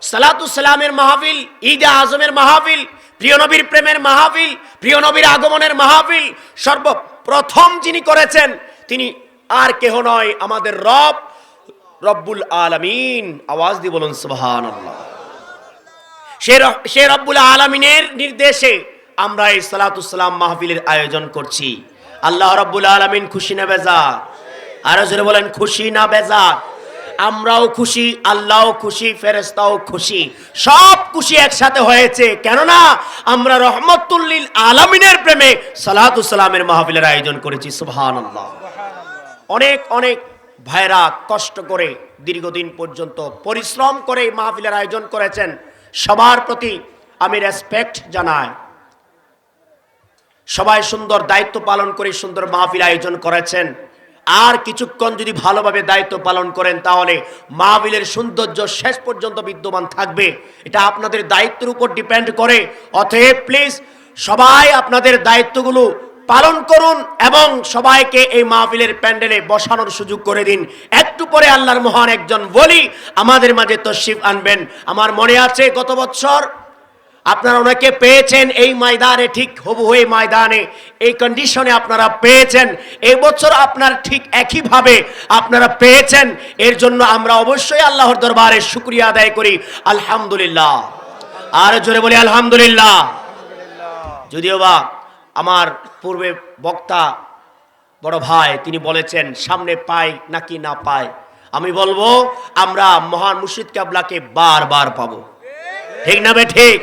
সালাতুস সালামের মাহফিল, ঈদে আজমের মাহফিল, প্রিয় নবীর প্রেমের মাহফিল, প্রিয় নবীর আগমনের মাহফিল সর্বপ্রথম যিনি করেছেন তিনি আর কেহ নয়, আমাদের রব, রব্বুল আলামিন। আওয়াজ দিয়ে বলুন সুবহানাল্লাহ। সে রব্বুল আলামিনের নির্দেশে আমরা এই সালাতুস সালাম মাহফিলের আয়োজন করছি। আল্লাহ রব্বুল আলামিন খুশি না বেজার? আরো জোরে বলেন, খুশি না বেজার? আমরাও খুশি, আল্লাহও খুশি, ফেরেশতাও খুশি, সব খুশি একসাথে হয়েছে। কেননা আমরা রহমতুল লিল আলামিনের প্রেমে সালাতুস সালামের মাহফিলের আয়োজন করেছি। সুবহানাল্লাহ। অনেক অনেক ভাইরা কষ্ট করে দীর্ঘদিন পর্যন্ত পরিশ্রম করে মাহফিলের আয়োজন করেছেন। সবার প্রতি আমি রেসপেক্ট জানাই। সবাই সুন্দর দায়িত্ব পালন করে সুন্দর মাহফিল আয়োজন করেছেন। আর কিছুক্ষণ যদি ভালোভাবে দায়িত্ব পালন করেন তাহলে মাহফিলের সৌন্দর্য শেষ পর্যন্ত বিদ্যমান থাকবে। এটা আপনাদের দায়িত্বের উপর ডিপেন্ড করে। অতএব প্লিজ সবাই আপনাদের দায়িত্বগুলো পালন করুন এবং সবাইকে এই মাহফিলের প্যান্ডেলে বসানোর সুযোগ করে দিন। একটু পরে আল্লাহর মহান একজন ওলি আমাদের মাঝে তশরিফ আনবেন। আমার মনে আছে গত বছর আপনারা ওনাকে পেয়েছেন এই ময়দানে, ঠিক হুবহু এই ময়দানে, এই কন্ডিশনে আপনারা পেয়েছেন। এই বছর আপনার ঠিক একইভাবে আপনারা পেয়েছেন। এর জন্য আমরা অবশ্যই আল্লাহর দরবারে শুকরিয়া আদায় করি। আলহামদুলিল্লাহ। আর জোরে বলি আলহামদুলিল্লাহ। যদিও বা আমার পূর্বে বক্তা বড় ভাই তিনি বলেছেন সামনে পাই নাকি না পাই, আমি বলবো আমরা মহান মুর্শিদ কিবলাকে বারবার পাবো। ঠিক না বে ঠিক?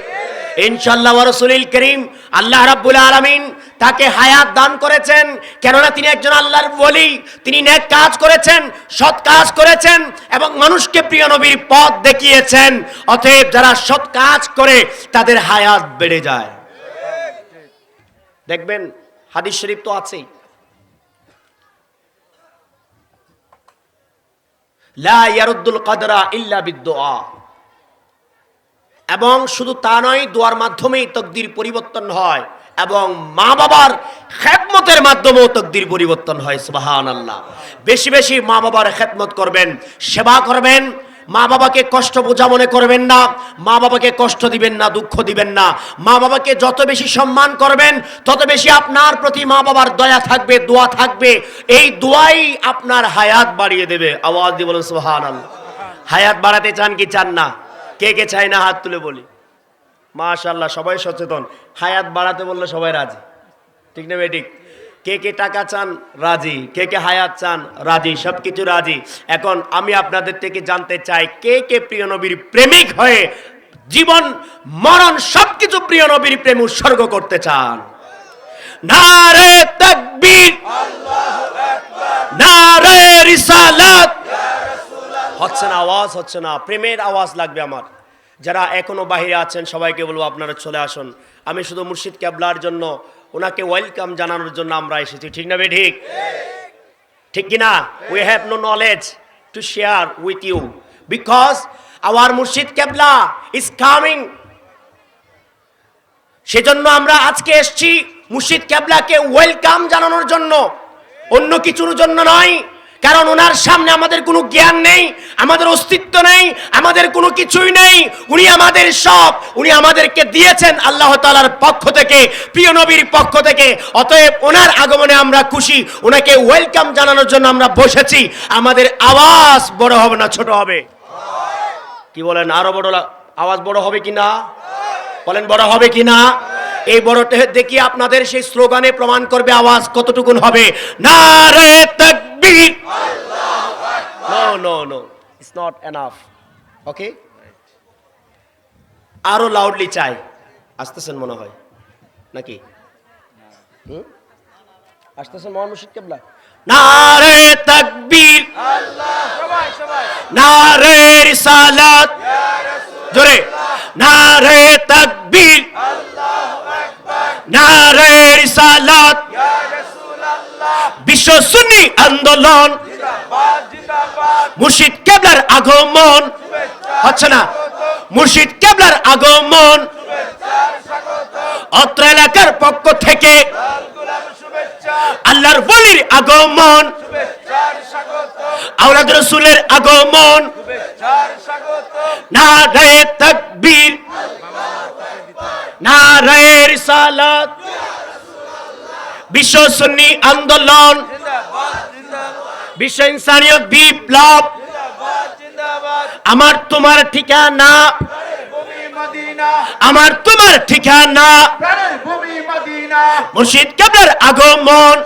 ইনশাআল্লাহ ওয়া রাসূলিল কারীম আল্লাহ রাব্বুল আলামিন তাকে হায়াত দান করেছেন। কেননা তিনি একজন আল্লাহর ওলি, তিনি নেক কাজ করেছেন, সৎ কাজ করেছেন এবং মানুষকে প্রিয় নবীর পথ দেখিয়েছেন। অতএব যারা সৎ কাজ করে তাদের হায়াত বেড়ে যায়। দেখবেন হাদিস শরীফ তো আছেই, লা ইয়ারুদ্দুল কদরা ইল্লা বিদ্দুআ। এবং শুধু তা নয়, দোয়ার মাধ্যমেই তকদির পরিবর্তন হয় এবং মা বাবার খেদমতের মাধ্যমেও তকদির পরিবর্তন হয়। সুবহানাল্লাহ। বেশি বেশি মা বাবার খেদমত করবেন, সেবা করবেন। মা বাবাকে কষ্ট বোঝা মনে করবেন না, মা বাবাকে কষ্ট দিবেন না, দুঃখ দিবেন না। মা বাবাকে যত বেশি সম্মান করবেন তত বেশি আপনার প্রতি মা বাবার দয়া থাকবে, দোয়া থাকবে। এই দোয়াই আপনার হায়াত বাড়িয়ে দেবে। আওয়াজ দিয়ে বলুন সুবহানাল্লাহ। হায়াত বাড়াতে চান কি চান না? কে কে চায় না হাত তুলে বলি। মাশাআল্লাহ, সবাই সচেতন। হায়াত বাড়াতে বললে সবাই রাজি। ঠিক না বেঠিক? কে কে টাকা চান? রাজি। কে কে হায়াত চান? রাজি। সবকিছু রাজি। এখন আমি আপনাদের থেকে জানতে চাই, কে কে প্রিয় নবীর প্রেমিক হয়ে জীবন মরণ সবকিছু প্রিয় নবীর প্রেমে উৎসর্গ করতে চান? নারে তাকবীর, আল্লাহু আকবার, নারে রিসালাত। হচ্ছে না, আওয়াজ হচ্ছে না। প্রেমের আওয়াজ লাগবে আমার। যারা এখনো বাহিরে আছেন সবাইকে বলবো আপনারা চলে আসুন। আমি শুধু মুর্শিদ কিবলার জন্য, ওনাকে ওয়েলকাম জানানোর জন্য আমরা এসেছি। ঠিক না বে ঠিক? ঠিক কিনা? We have no knowledge to share with you because our মুর্শিদ কিবলা ইজ কামিং। সেজন্য আমরা আজকে এসেছি মুর্শিদ কিবলাকে ওয়েলকাম জানানোর জন্য, অন্য কিছুর জন্য নয়। কারণ ওনার সামনে আমাদের কোনো জ্ঞান নেই, আমাদের অস্তিত্ব নেই, আমাদের কোনো কিছুই নেই। উনি আমাদের সব। উনি আমাদেরকে দিয়েছেন আল্লাহ তাআলার পক্ষ থেকে, প্রিয় নবীর পক্ষ থেকে। অতএব ওনার আগমনে আমরা খুশি। ওনাকে ওয়েলকাম জানানোর জন্য আমরা বসেছি। আমাদের আওয়াজ বড় হবে না ছোট হবে? কি বলেন? আরো বড় আওয়াজ বড় হবে কিনা? বলেন বড় হবে কিনা? এই বড়টা দেখি আপনাদের সেই স্লোগানে প্রমাণ করবে আওয়াজ কতটুকুন হবে। নারে তাকবীর, আল্লাহু আকবার। No no no, it's not enough. Okay, আরো লাউডলি চাই। আসতেছেন মনে হয় নাকি? আসতেছেন মহান মুর্শিদ কিবলা। নারে তাকবীর, সবাই সবাই, নারে রিসালাত, ইয়া রাসূলুল্লাহ, জোরে নারে তাকবীর, আল্লাহু আকবার, নারে রিসালাত, ইয়া রাসূলুল্লাহ। বিশ্ব সুন্নি আন্দোলন জিন্দাবাদ জিন্দাবাদ। মুর্শিদ কিবলার আগমন হচ্ছে না? মুর্শিদ কিবলার আগমন অত্র এলাকার পক্ষ থেকে আল্লাহর ওলির আগমন, আওলাদ রাসূলের আগমন, নারায়ে তাকবীর, নারায়ে রিসালাত, বিশ্ব সুন্নি আন্দোলন, বিশ্ব ইনসানিয়ত বিপ্লব, আমার তোমার ঠিকানা, আমার তোমার ঠিকানা, মুর্শিদ কেবলার আগমন,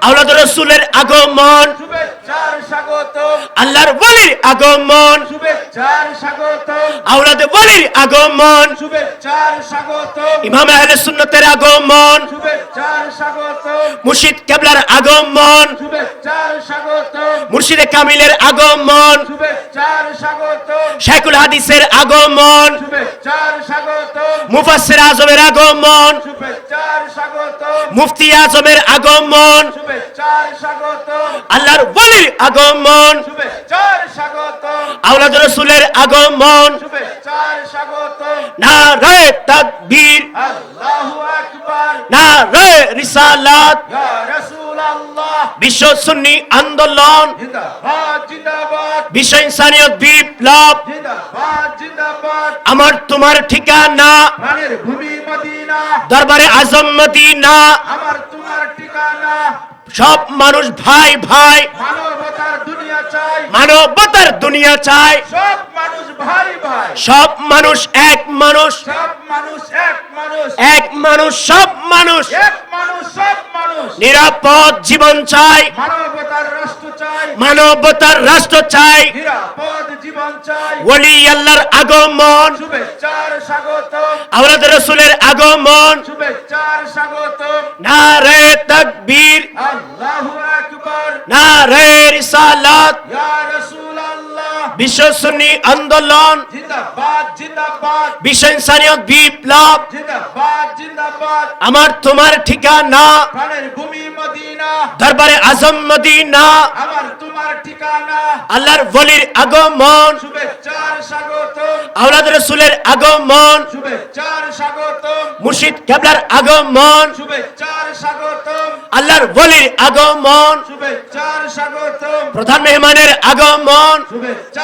আওলাদ রাসূলের আগমন, আল্লাহর ওলির আগমন, আওলাদ ওলির আগমন, ইমাম আহলে সুন্নাতের আগমন, মুর্শিদ কেবলার আগমন, মুর্শিদে কামিলের আগমন, শাইখুল হাদিসের আগমন, মুফাসসির আজমের আগমন, মুফতি আজমের আগমন, আল্লাহর ওলির আগমন, আওলাদ রাসূলের আগমন, নারায়ে তাকবীর, নারায়ে রিসালাত, বিশ্ব সুন্নি আন্দোলন, বিশ্ব ইনসানিয়ত বিপ্লব, আমার তোমার ঠিকানা, দরবারে আজম মদিনা, সব মানুষ ভাই ভাই, মানবতার দুনিয়া চাই, সব মানুষ এক মানুষ, এক মানুষ সব মানুষ, নিরাপদ জীবন চাই, মানবতার রাষ্ট্র চাই, ওলি আল্লাহর আগমন, আওলাদ রাসূলের আগমন, নারায়ে তাকবীর, নারায়ে রিসালাত, বিশ্ব সুন্নি আন্দোলন, বিশ্ব ইনসানিয়ত বিপ্লব, আমার তোমার ঠিকানা, দরবারে আজম মদিনা, আল্লাহর ওলির আগমন, আওলাদ রাসূলের আগমন, মুর্শিদ কেবলার আগমন, আল্লাহর ওলির আগমন, প্রধান মেহমানের আগমন।